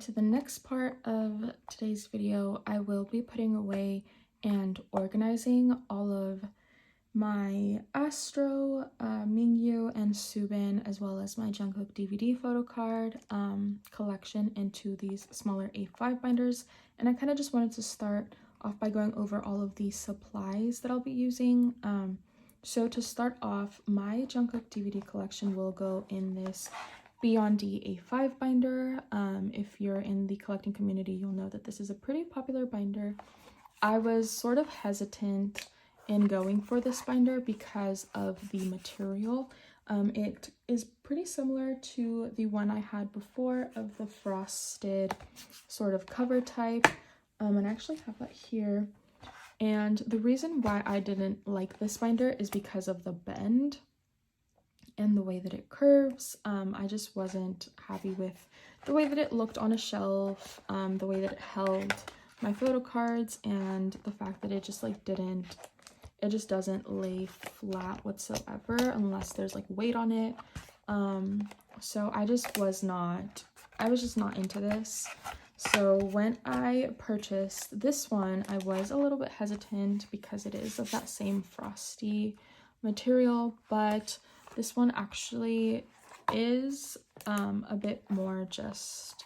to the next part of today's video, I will be putting away and organizing all of my Astro, Mingyu, and Subin, as well as my JungKook DVD Photocard collection into these smaller A5 binders. And I kind of just wanted to start off by going over all of the supplies that I'll be using. So to start off, my JungKook DVD collection will go in this Beyond D A5 binder. If you're in the collecting community, you'll know that this is a pretty popular binder. I was sort of hesitant in going for this binder because of the material. It is pretty similar to the one I had before of the frosted sort of cover type. And I actually have that here. And the reason why I didn't like this binder is because of the bend and the way that it curves. I just wasn't happy with the way that it looked on a shelf, the way that it held my photo cards, and the fact that it just like it just doesn't lay flat whatsoever unless there's like weight on it. So I was just not into this. So when I purchased this one, I was a little bit hesitant because it is of that same frosty material, but this one actually is a bit more just,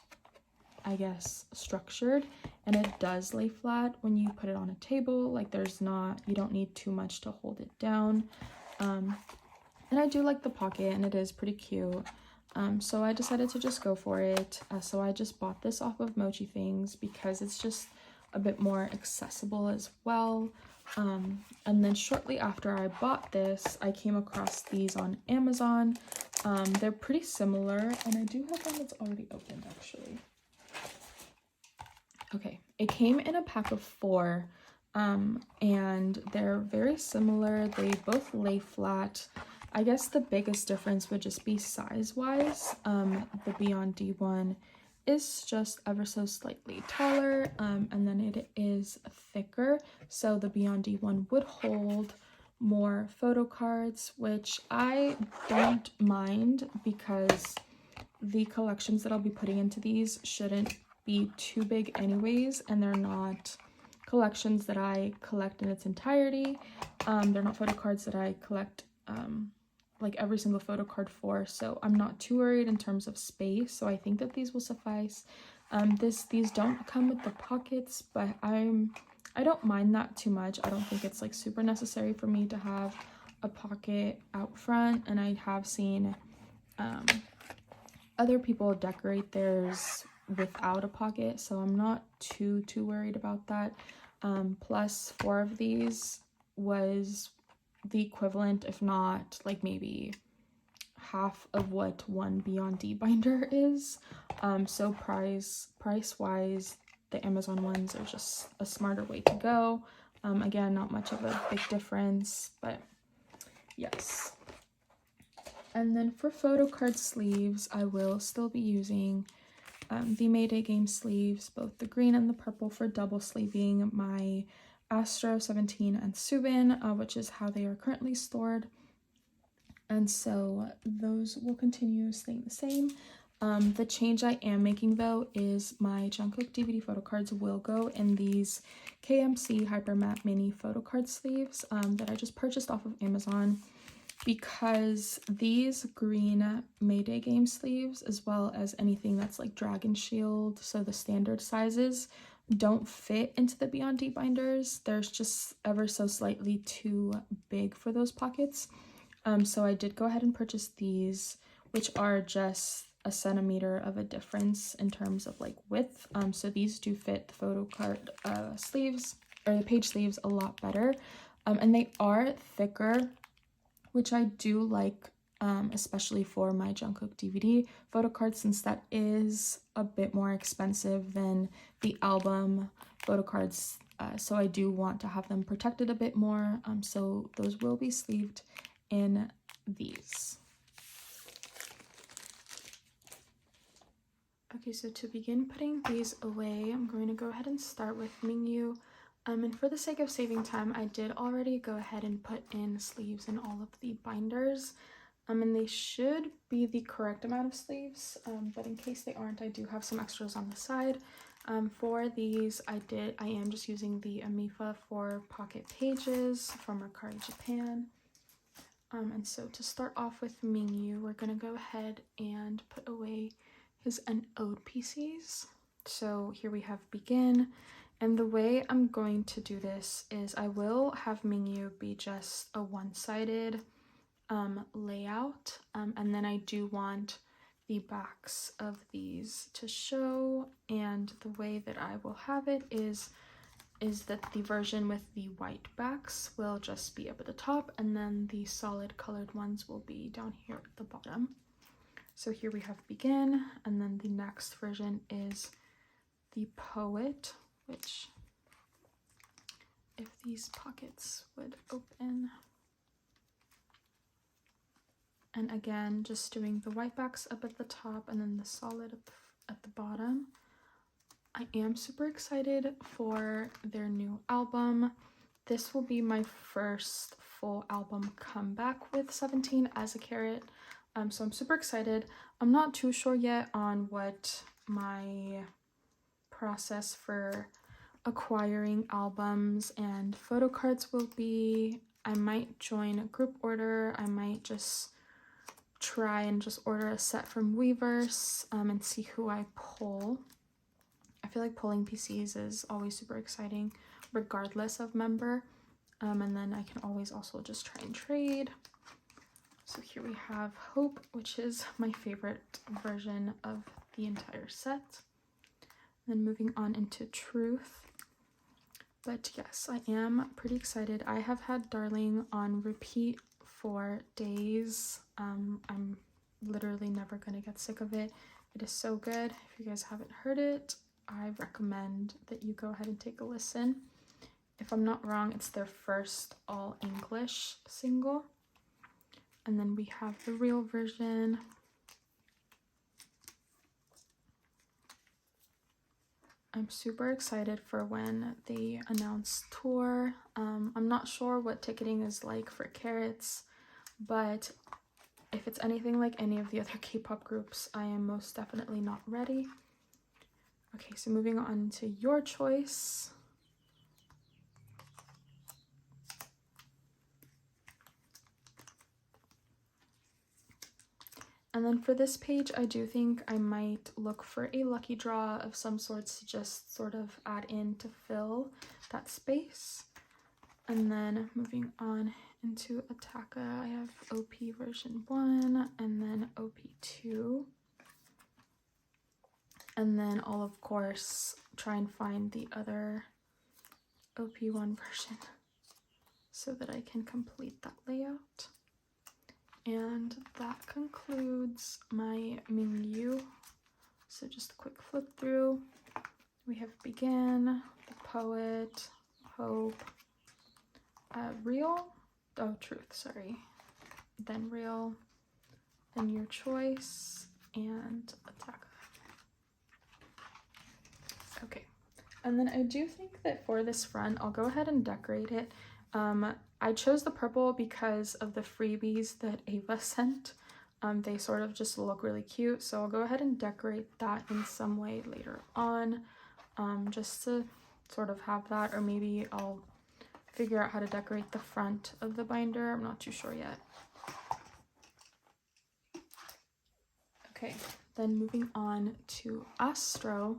I guess, structured, and it does lay flat when you put it on a table. Like you don't need too much to hold it down. And I do like the pocket, and it is pretty cute. So I decided to just go for it. So I just bought this off of Mochi Things because it's just a bit more accessible as well. And then shortly after I bought this, I came across these on Amazon. They're pretty similar, and I do have one that's already opened actually. Okay, it came in a pack of 4, and they're very similar. They both lay flat. I guess the biggest difference would just be size-wise. The Beyond D one is just ever so slightly taller, and then it is thicker. So the Beyond D one would hold more photo cards, which I don't mind because the collections that I'll be putting into these shouldn't be too big anyways, and they're not collections that I collect in its entirety. They're not photo cards that I collect like every single photo card for, so I'm not too worried in terms of space. So I think that these will suffice. These don't come with the pockets, but I don't mind that too much. I don't think it's like super necessary for me to have a pocket out front, and I have seen other people decorate theirs without a pocket, so I'm not too worried about that. Plus 4 of these was the equivalent, if not like maybe half of what one Beyond D binder is. So price wise, the Amazon ones are just a smarter way to go. Again, not much of a big difference, but yes. And then for photo card sleeves, I will still be using the Mayday Game sleeves, both the green and the purple, for double sleeving my Astro 17 and Subin, which is how they are currently stored. And so those will continue staying the same. The change I am making though is my JungKook DVD Photocards will go in these KMC Hyper Matte Mini Photocard sleeves that I just purchased off of Amazon, because these green Mayday Game sleeves, as well as anything that's like Dragon Shield, so the standard sizes, don't fit into the Beyond D binders. There's just ever so slightly too big for those pockets. So I did go ahead and purchase these, which are just a centimeter of a difference in terms of like width. So these do fit the photo card sleeves, or the page sleeves, a lot better. And they are thicker, which I do like, especially for my JungKook DVD photocard, since that is a bit more expensive than the album photocards. So I do want to have them protected a bit more. So those will be sleeved in these. Okay, so to begin putting these away, I'm going to go ahead and start with Mingyu. And for the sake of saving time, I did already go ahead and put in sleeves in all of the binders. And they should be the correct amount of sleeves, but in case they aren't, I do have some extras on the side. For these, I am just using the Amifa for pocket pages from Mercari Japan. And so to start off with Mingyu, we're gonna go ahead and put away his ode PCs. So here we have Begin, and the way I'm going to do this is I will have Mingyu be just a one-sided layout, and then I do want the backs of these to show, and the way that I will have it is that the version with the white backs will just be up at the top, and then the solid colored ones will be down here at the bottom. So here we have Begin, and then the next version is the Poet, which, if these pockets would open. And again, just doing the white backs up at the top and then the solid at the bottom. I am super excited for their new album. This will be my first full album comeback with 17 as a Carrot. So I'm super excited. I'm not too sure yet on what my process for acquiring albums and photocards will be. I might join a group order. I might just try and just order a set from Weverse and see who I pull. I feel like pulling PCs is always super exciting regardless of member, and then I can always also just try and trade. So here we have Hope, which is my favorite version of the entire set. Then moving on into Truth. But yes, I am pretty excited. I have had Darling on repeat for days. I'm literally never gonna get sick of it. It is so good. If you guys haven't heard it, I recommend that you go ahead and take a listen. If I'm not wrong, it's their first all English single. And then we have the real version. I'm super excited for when they announce tour. I'm not sure what ticketing is like for Carrots, but if it's anything like any of the other K-pop groups, I am most definitely not ready. Okay, so moving on to Your Choice. And then for this page, I do think I might look for a lucky draw of some sorts to just sort of add in to fill that space. And then moving on into Attaka, I have OP version 1 and then OP 2. And then I'll of course try and find the other OP1 version so that I can complete that layout. And that concludes my Mingyu. So just a quick flip through. We have Begin, the Poet, Hope, Real, oh Truth, sorry. Then Real, then Your Choice, and Attack. Okay, and then I do think that for this front, I'll go ahead and decorate it. I chose the purple because of the freebies that Ava sent. They sort of just look really cute, so I'll go ahead and decorate that in some way later on, just to sort of have that, or maybe I'll figure out how to decorate the front of the binder. I'm not too sure yet. Okay, then moving on to Astro.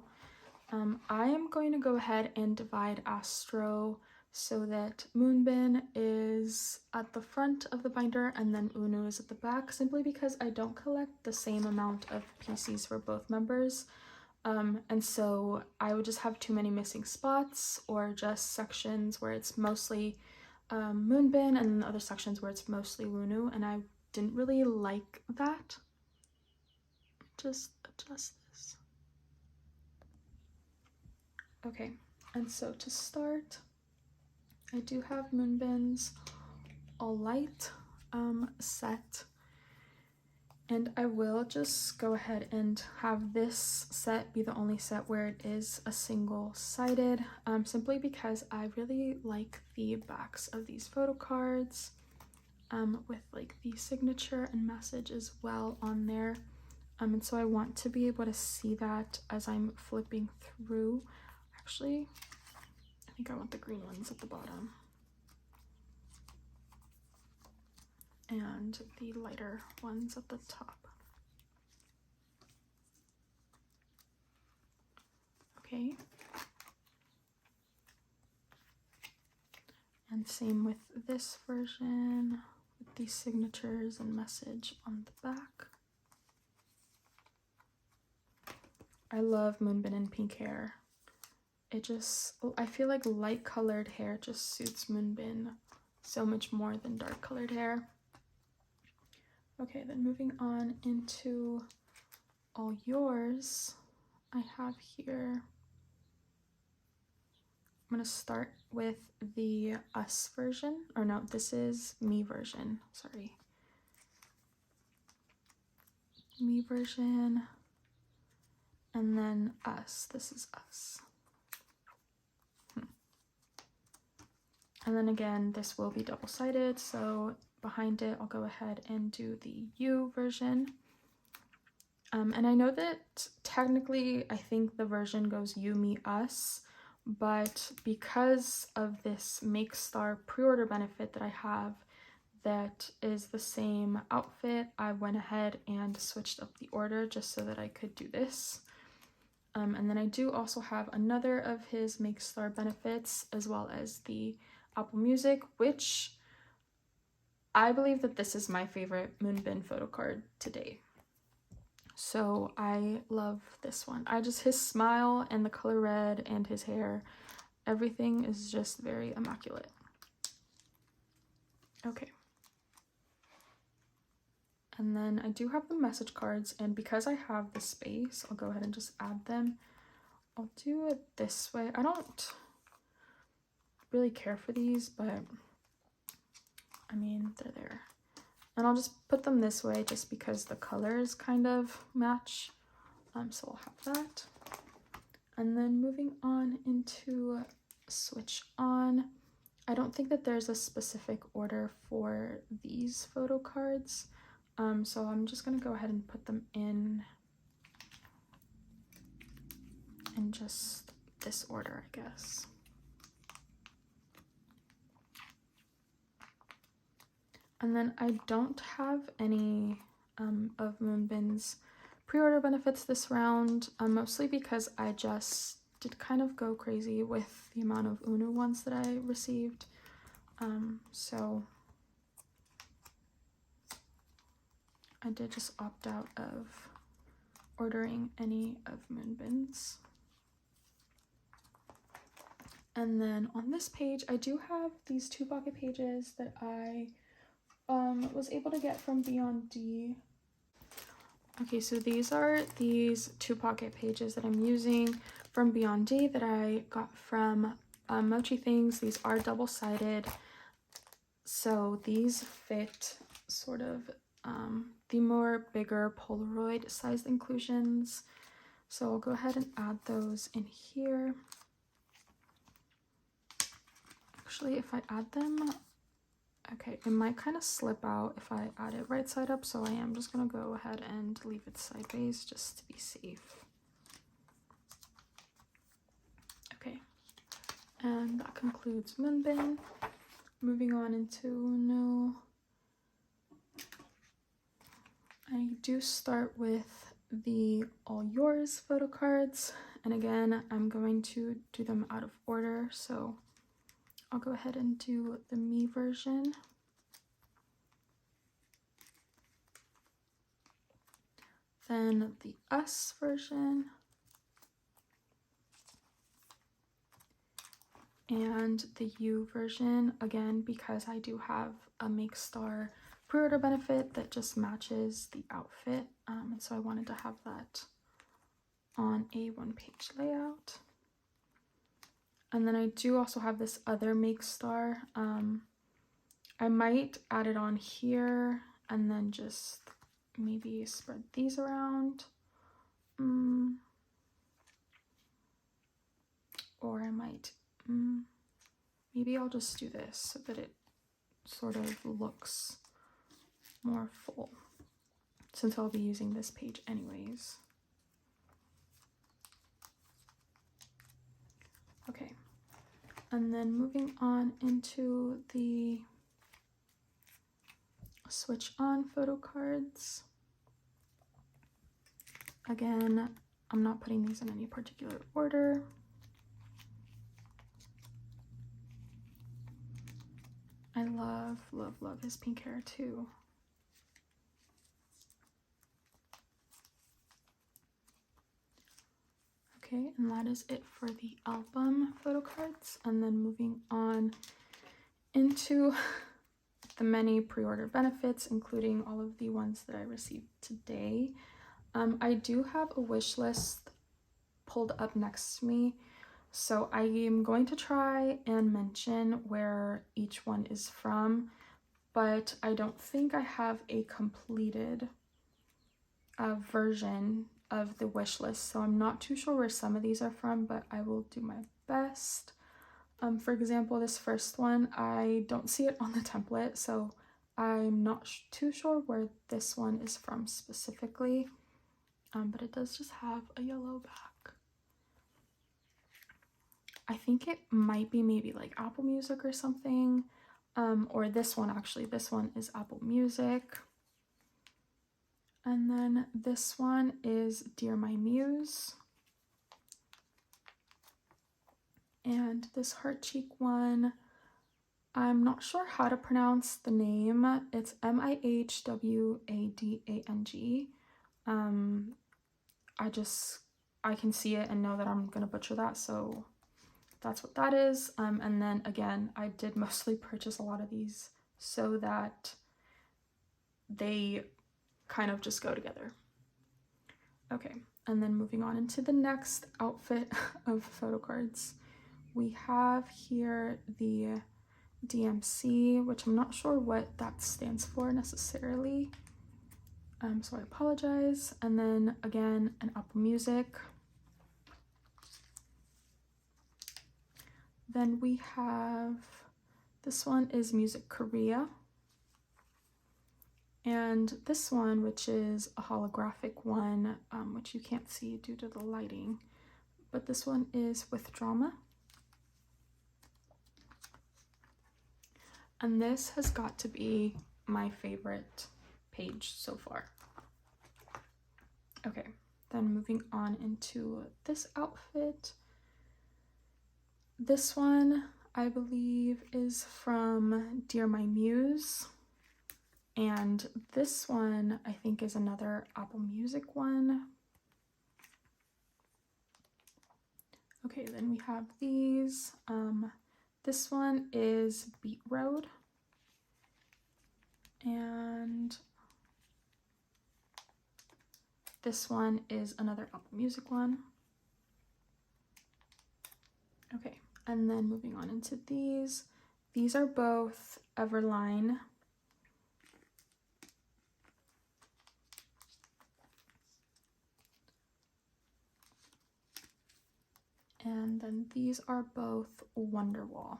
I am going to go ahead and divide Astro so that Moonbin is at the front of the binder and then Unu is at the back, simply because I don't collect the same amount of PCs for both members. And so I would just have too many missing spots, or just sections where it's mostly Moonbin and then other sections where it's mostly Unu, and I didn't really like that. Just adjust this. Okay, and so to start, I do have Moonbin's all light set, and I will just go ahead and have this set be the only set where it is a single-sided, simply because I really like the backs of these photo cards. with like the signature and message as well on there. And so I want to be able to see that as I'm flipping through. Actually, I think I want the green ones at the bottom and the lighter ones at the top. Okay. And same with this version with the signatures and message on the back. I love Moonbin in pink hair. I feel like light colored hair just suits Moonbin so much more than dark colored hair. Okay, then moving on into All Yours, I have here, I'm gonna start with the Us version, or no, this is Me version, sorry. Me version, and then Us, this is Us. And then again, this will be double-sided, so behind it, I'll go ahead and do the You version. And I know that technically, I think the version goes You, Me, Us, but because of this Make Star pre-order benefit that I have that is the same outfit, I went ahead and switched up the order just so that I could do this. And then I do also have another of his Make Star benefits, as well as the Apple Music, which I believe that this is my favorite Moonbin photocard to date. So I love this one. His smile and the color red and his hair, everything is just very immaculate. Okay. And then I do have the message cards, and because I have the space, I'll go ahead and just add them. I'll do it this way. I don't really care for these, but I mean, they're there. And I'll just put them this way just because the colors kind of match. So I'll have that. And then moving on into Switch On. I don't think that there's a specific order for these photo cards. So I'm just gonna go ahead and put them in just this order, I guess. And then I don't have any of Moonbin's pre-order benefits this round, mostly because I just did kind of go crazy with the amount of Unu ones that I received. So I did just opt out of ordering any of Moonbin's. And then on this page, I do have these 2 pocket pages that I was able to get from Beyond D. Okay, so these are these 2 pocket pages that I'm using from Beyond D that I got from Mochi Things. These are double-sided, so these fit sort of the more bigger Polaroid sized inclusions. So I'll go ahead and add those in here. Actually, if I add them, okay, it might kind of slip out if I add it right side up, so I am just gonna go ahead and leave it sideways just to be safe. Okay, and that concludes Moonbin. Moving on into No. I do start with the All Yours photo cards, and again, I'm going to do them out of order, so I'll go ahead and do the Me version. Then the Us version. And the You version, again, because I do have a Make Star pre-order benefit that just matches the outfit. And so I wanted to have that on a 1-page layout. And then I do also have this other Make Star. I might add it on here and then just maybe spread these around. Or I might, maybe I'll just do this so that it sort of looks more full, since I'll be using this page anyways. Okay, and then moving on into the switch on photo cards. Again, I'm not putting these in any particular order. I love, love, love his pink hair too. Okay, and that is it for the album photo cards. And then moving on into the many pre-order benefits, including all of the ones that I received today. I do have a wish list pulled up next to me, so I am going to try and mention where each one is from, but I don't think I have a completed version of the wish list, so I'm not too sure where some of these are from, but I will do my best. For example, this first one, I don't see it on the template, so I'm not too sure where this one is from specifically, but it does just have a yellow back. I think it might be maybe like Apple Music or something, or this one actually. This one is Apple Music. And then this one is Dear My Muse. And this heart cheek one, I'm not sure how to pronounce the name. It's Mihwadang. I can see it and know that I'm gonna butcher that, so that's what that is. And then again, I did mostly purchase a lot of these so that they kind of just go together. Okay, and then moving on into the next outfit of photo cards. We have here the DMC, which I'm not sure what that stands for necessarily, so I apologize. And then again, an Apple Music. Then we have, this one is Music Korea. And this one, which is a holographic one, which you can't see due to the lighting, but this one is With Drama. And this has got to be my favorite page so far. Okay, then moving on into this outfit. This one, I believe, is from Dear My Muse. And this one, I think, is another Apple Music one. Okay, then we have these. This one is Beat Road. And this one is another Apple Music one. Okay, and then moving on into these. These are both Everline. And then these are both Wonderwall.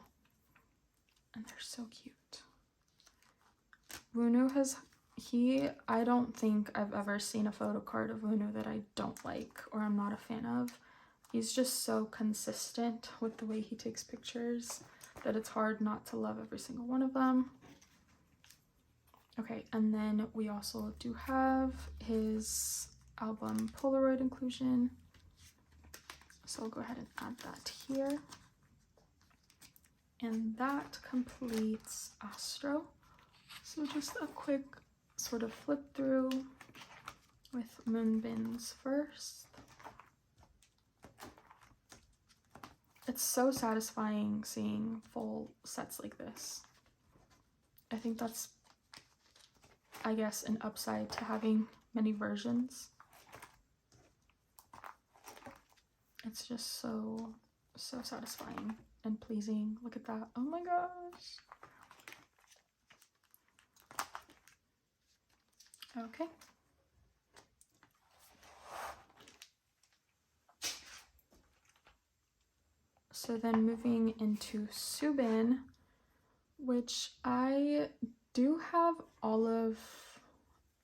And they're so cute. Wunu I don't think I've ever seen a photo card of Wunu that I don't like or I'm not a fan of. He's just so consistent with the way he takes pictures that it's hard not to love every single one of them. Okay, and then we also do have his album Polaroid inclusion. So I'll go ahead and add that here. And that completes Astro. So just a quick sort of flip through with Moonbins first. It's so satisfying seeing full sets like this. I think that's, I guess, an upside to having many versions. It's just so satisfying and pleasing. Look at that. Oh my gosh. Okay. So then moving into Subin, which I do have all of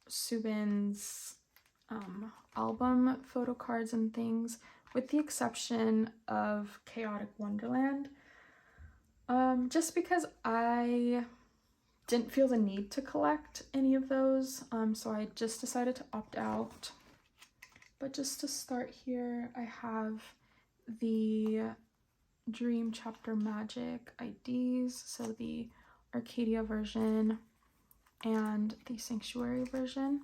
Subin's album photo cards and things, with the exception of Chaotic Wonderland, just because I didn't feel the need to collect any of those, so I just decided to opt out. But just to start here, I have the Dream Chapter Magic IDs, so the Arcadia version and the Sanctuary version,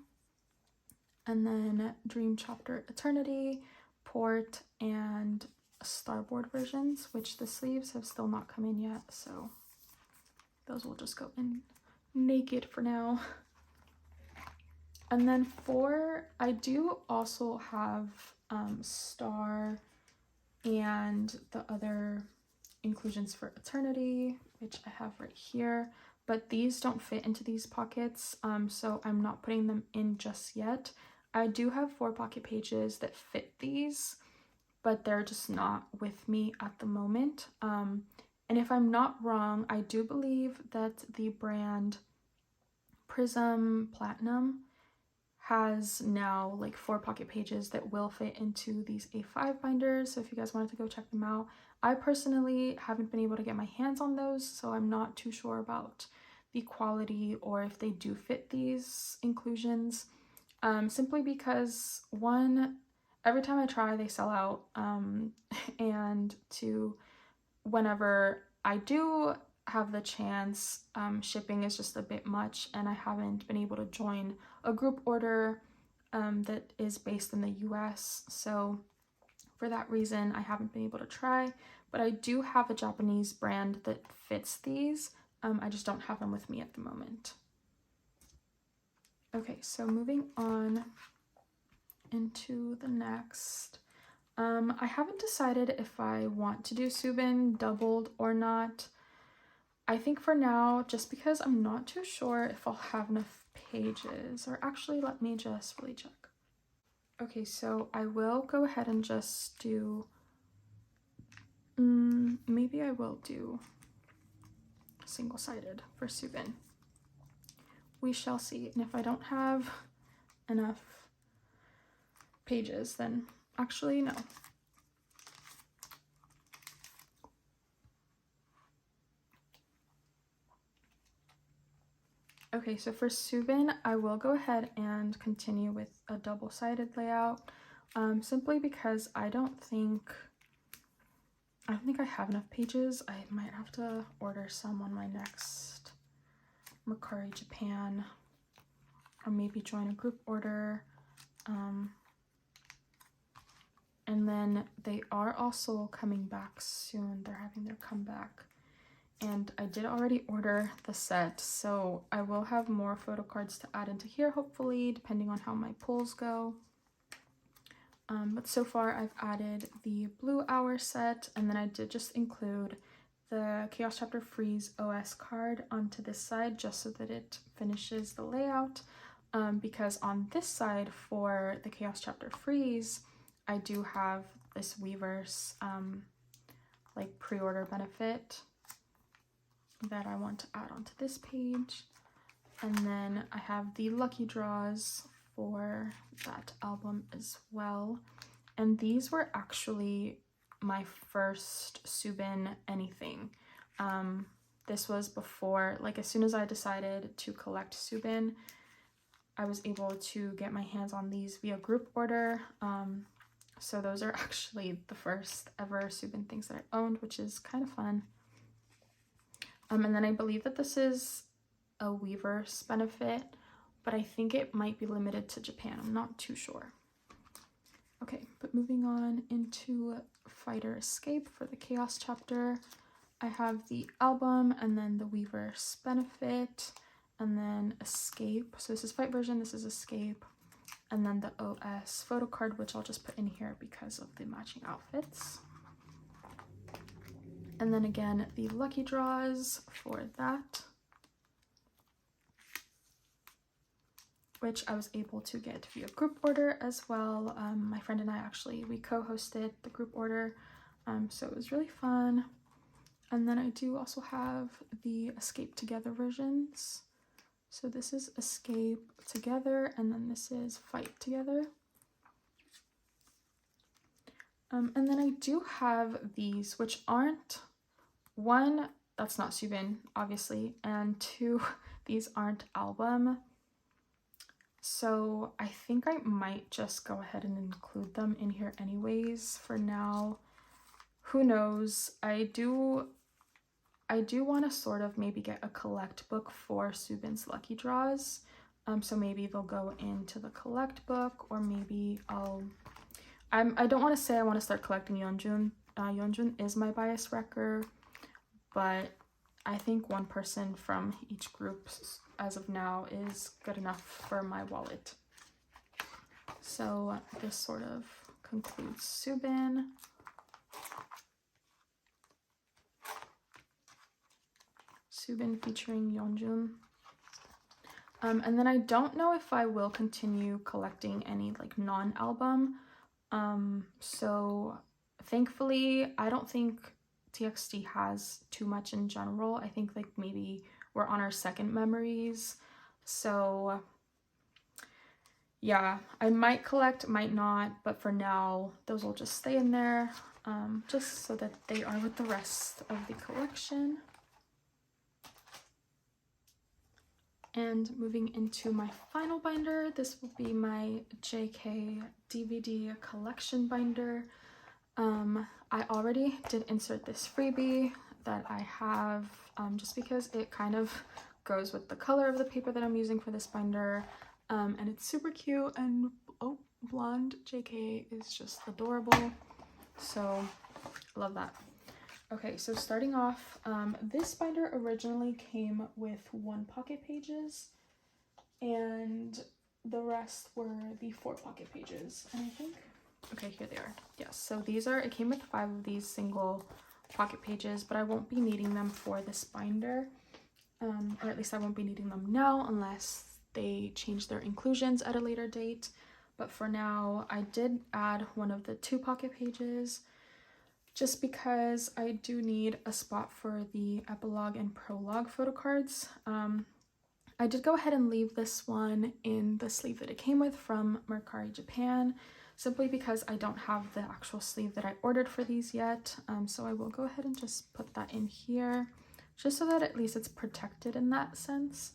and then Dream Chapter Eternity, Port, and Starboard versions, which the sleeves have still not come in yet, so those will just go in naked for now. And then I do also have Star and the other inclusions for Eternity, which I have right here, but these don't fit into these pockets, so I'm not putting them in just yet. I do have 4 pocket pages that fit these, but they're just not with me at the moment. And if I'm not wrong, I do believe that the brand Prism Platinum has now like 4 pocket pages that will fit into these A5 binders, so if you guys wanted to go check them out. I personally haven't been able to get my hands on those, so I'm not too sure about the quality or if they do fit these inclusions, simply because 1, every time I try they sell out, and 2, whenever I do have the chance, shipping is just a bit much, and I haven't been able to join a group order that is based in the US, so for that reason I haven't been able to try. But I do have a Japanese brand that fits these, I just don't have them with me at the moment. Okay, so moving on into the next, I haven't decided if I want to do Subin doubled or not. I think for now, just because I'm not too sure if I'll have enough pages, or actually let me just really check. Okay, so I will go ahead and just do, maybe I will do single-sided for Subin. We shall see, and if I don't have enough pages, then actually no. Okay, so for Subin, I will go ahead and continue with a double-sided layout, simply because I don't think I have enough pages. I might have to order some on my next Mercari Japan, or maybe join a group order. And then they are also coming back soon. They're having their comeback. And I did already order the set, so I will have more photo cards to add into here, hopefully, depending on how my pulls go. But so far I've added the Blue Hour set, and then I did just include the Chaos Chapter Freeze OS card onto this side just so that it finishes the layout, because on this side for the Chaos Chapter Freeze, I do have this Weverse like pre-order benefit that I want to add onto this page. And then I have the lucky draws for that album as well. And these were actually my first Subin anything. This was before, like as soon as I decided to collect Subin, I was able to get my hands on these via group order. So those are actually the first ever Subin things that I owned, which is kind of fun. And then I believe that this is a Weverse benefit, but I think it might be limited to Japan. I'm not too sure. Okay, but moving on into Fighter Escape for the Chaos Chapter, I have the album and then the Weverse benefit and then Escape. So this is Fight version, this is Escape, and then the OS photo card, which I'll just put in here because of the matching outfits. And then again, the lucky draws for that, which I was able to get via group order as well. My friend and I actually, we co-hosted the group order, so it was really fun. And then I do also have the Escape Together versions. So this is Escape Together, and then this is Fight Together. And then I do have these, which aren't, one, that's not Subin, obviously, and two, these aren't album. So I think I might just go ahead and include them in here anyways for now. Who knows? I do want to sort of maybe get a collect book for Subin's Lucky Draws. So maybe they'll go into the collect book, or maybe I don't want to say I want to start collecting Yeonjun. Yeonjun is my bias wrecker, but I think one person from each group as of now is good enough for my wallet. So this sort of concludes Subin. Subin featuring Yeonjun. And then I don't know if I will continue collecting any like non-album. So thankfully, I don't think TXT has too much in general. I think like maybe we're on our second memories. So yeah, I might collect, might not, but for now, those will just stay in there, just so that they are with the rest of the collection. And moving into my final binder, this will be my JK DVD collection binder. I already did insert this freebie that I have, just because it kind of goes with the color of the paper that I'm using for this binder, and it's super cute, and oh, blonde JK is just adorable, so I love that. Okay, so starting off, this binder originally came with 1 pocket pages, and the rest were the 4 pocket pages, and I think, okay, here they are. Yes, so it came with 5 of these single pocket pages, but I won't be needing them for this binder, or at least I won't be needing them now unless they change their inclusions at a later date. But for now, I did add one of the 2 pocket pages, just because I do need a spot for the epilogue and prologue photocards. I did go ahead and leave this one in the sleeve that it came with from Mercari Japan, simply because I don't have the actual sleeve that I ordered for these yet. So I will go ahead and just put that in here, just so that at least it's protected in that sense.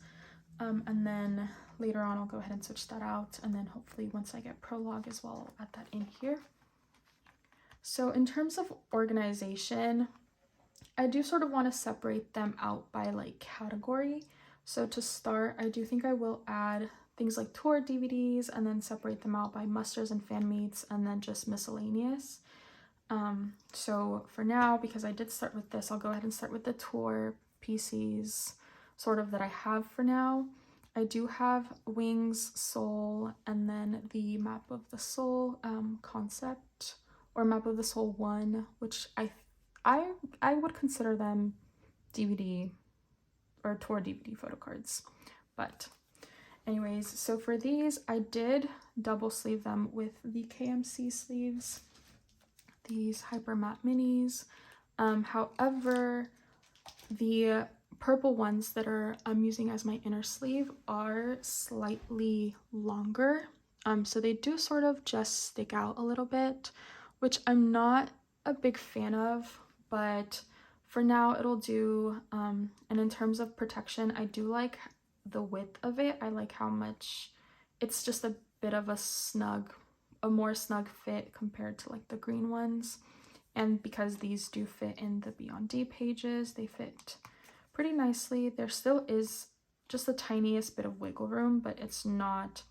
And then later on, I'll go ahead and switch that out. And then hopefully once I get prologue as well, I'll add that in here. So in terms of organization, I do sort of want to separate them out by like category. So to start, I do think I will add things like tour DVDs and then separate them out by musters and fan meets and then just miscellaneous. So for now, because I did start with this, I'll go ahead and start with the tour PCs sort of that I have for now. I do have Wings, Soul, and then the Map of the Soul concept, or Map of the Soul 1, which I would consider them DVD or tour DVD photocards. But anyways, so for these, I did double sleeve them with the KMC sleeves, these Hyper Matte Minis. However, the purple ones that I'm using as my inner sleeve are slightly longer. So they do sort of just stick out a little bit, which I'm not a big fan of, but for now it'll do. And in terms of protection, I do like the width of it. I like how much it's just a bit of a more snug fit compared to like the green ones. And because these do fit in the Beyond D pages, they fit pretty nicely. There still is just the tiniest bit of wiggle room, but it's not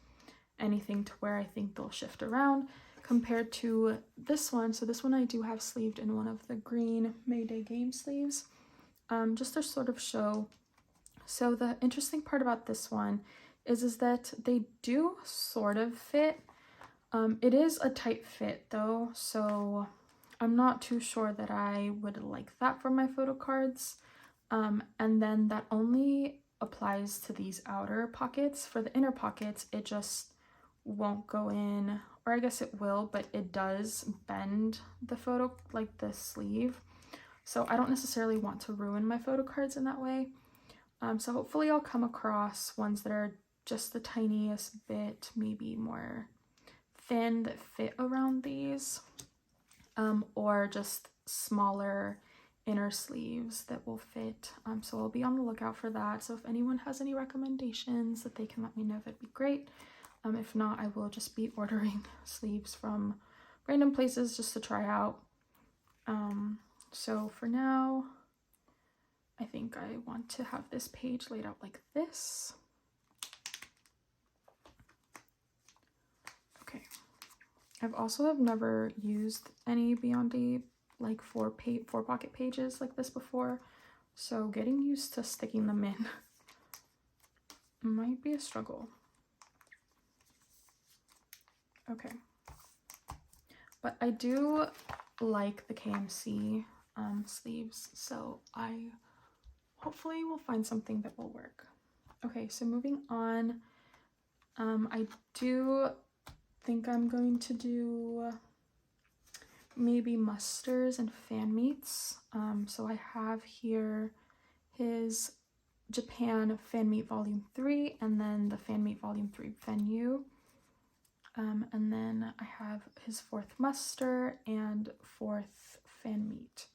anything to where I think they'll shift around compared to this one. So this one I do have sleeved in one of the green Mayday game sleeves, just to sort of show. So the interesting part about this one is that they do sort of fit. It is a tight fit though, so I'm not too sure that I would like that for my photocards. And then that only applies to these outer pockets. For the inner pockets, it just won't go in, or I guess it will, but it does bend the sleeve. So I don't necessarily want to ruin my photo cards in that way. So hopefully I'll come across ones that are just the tiniest bit, maybe more thin, that fit around these, or just smaller inner sleeves that will fit. So I'll be on the lookout for that. So if anyone has any recommendations that they can let me know, that'd be great. If not, I will just be ordering sleeves from random places just to try out. So for now, I think I want to have this page laid out like this. Okay. I've also never used any Beyond like four pocket pages like this before, so getting used to sticking them in might be a struggle. Okay. But I do like the KMC sleeves, so I hopefully will find something that will work. Okay, so moving on, I do think I'm going to do maybe musters and fan meets. So I have here his Japan Fan Meet Volume 3 and then the Fan Meet Volume 3 venue. And then I have his 4th muster and 4th fan meet.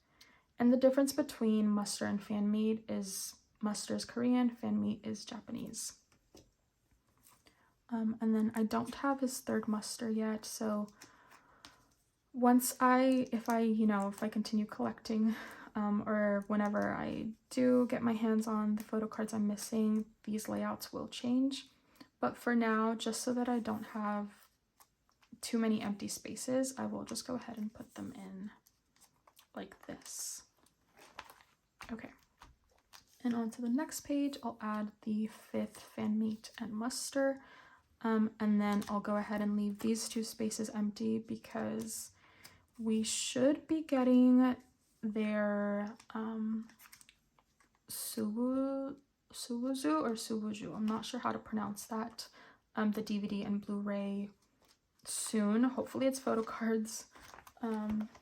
And the difference between muster and fan meet is muster is Korean, fan meet is Japanese. And then I don't have his 3rd muster yet, so once if I continue collecting, or whenever I do get my hands on the photo cards I'm missing, these layouts will change. But for now, just so that I don't have too many empty spaces, I will just go ahead and put them in like this. Okay. And on to the next page, I'll add the 5th fan meet and muster. And then I'll go ahead and leave these 2 spaces empty because we should be getting their Suwuju or Suwuju, I'm not sure how to pronounce that, the DVD and Blu-ray soon. Hopefully it's Photocards.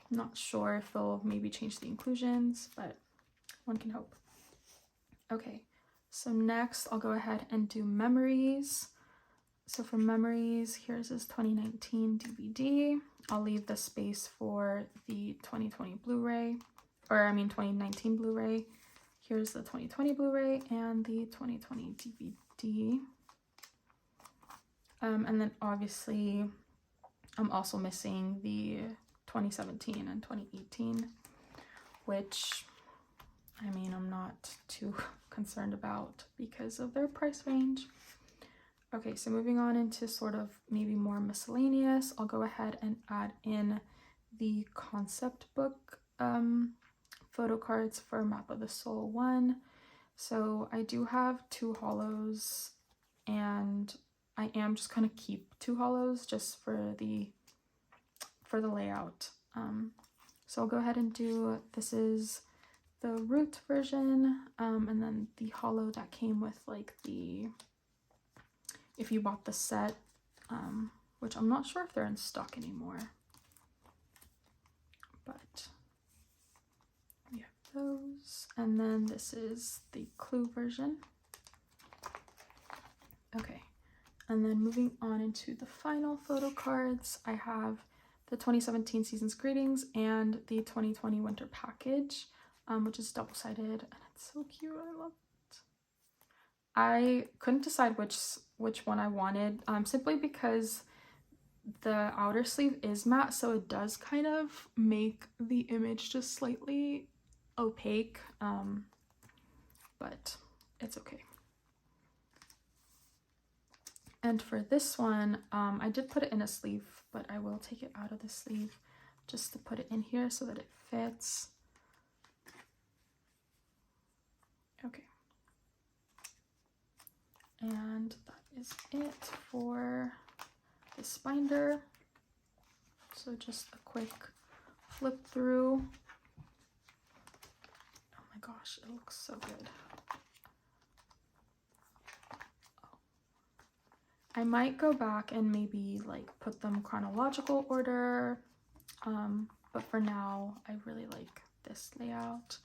Not sure if they'll maybe change the inclusions, but one can hope. Okay, so next I'll go ahead and do memories. So for memories, here's his 2019 DVD. I'll leave the space for the 2020 Blu-ray, or I mean 2019 Blu-ray. Here's the 2020 Blu-ray and the 2020 DVD. And then obviously I'm also missing the 2017 and 2018, which, I mean, I'm not too concerned about because of their price range. Okay, so moving on into sort of maybe more miscellaneous, I'll go ahead and add in the concept book photo cards for Map of the Soul 1. So I do have 2 hollows, and I am just gonna keep 2 hollows just for the layout. So I'll go ahead and do, this is the root version, and then the hollow that came with like the, if you bought the set, which I'm not sure if they're in stock anymore, but we have those. And then this is the clue version. Okay, and then moving on into the final photo cards, I have the 2017 Season's Greetings and the 2020 Winter Package, which is double-sided, and it's so cute. I love it. I couldn't decide which one I wanted, simply because the outer sleeve is matte, so it does kind of make the image just slightly opaque, but it's okay. And for this one, I did put it in a sleeve, but I will take it out of the sleeve just to put it in here so that it fits. Okay. And that is it for this binder. So just a quick flip through. Oh my gosh, it looks so good. I might go back and maybe like put them chronological order, but for now I really like this layout.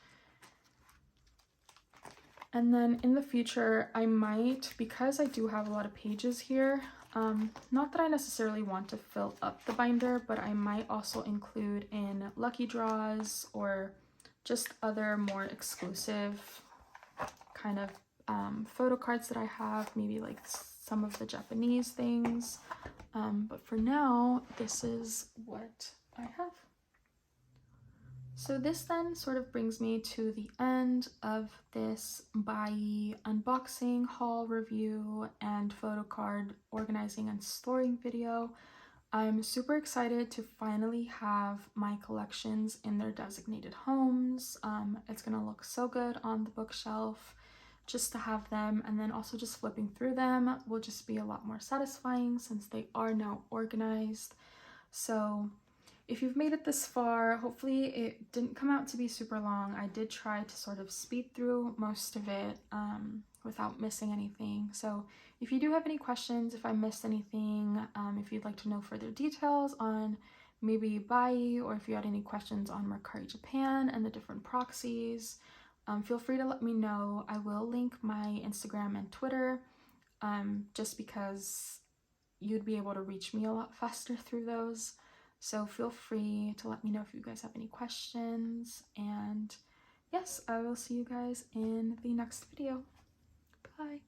And then in the future, I might, because I do have a lot of pages here, not that I necessarily want to fill up the binder, but I might also include in lucky draws or just other more exclusive kind of photo cards that I have, maybe like some of the Japanese things. But for now, this is what I have. So this then sort of brings me to the end of this Bai unboxing, haul review, and photo card organizing and storing video. I'm super excited to finally have my collections in their designated homes. It's gonna look so good on the bookshelf just to have them, and then also just flipping through them will just be a lot more satisfying since they are now organized. So if you've made it this far, hopefully it didn't come out to be super long. I did try to sort of speed through most of it without missing anything. So if you do have any questions, if I missed anything, if you'd like to know further details on maybe Bai, or if you had any questions on Mercari Japan and the different proxies, feel free to let me know. I will link my Instagram and Twitter just because you'd be able to reach me a lot faster through those. So feel free to let me know if you guys have any questions. And yes, I will see you guys in the next video. Bye.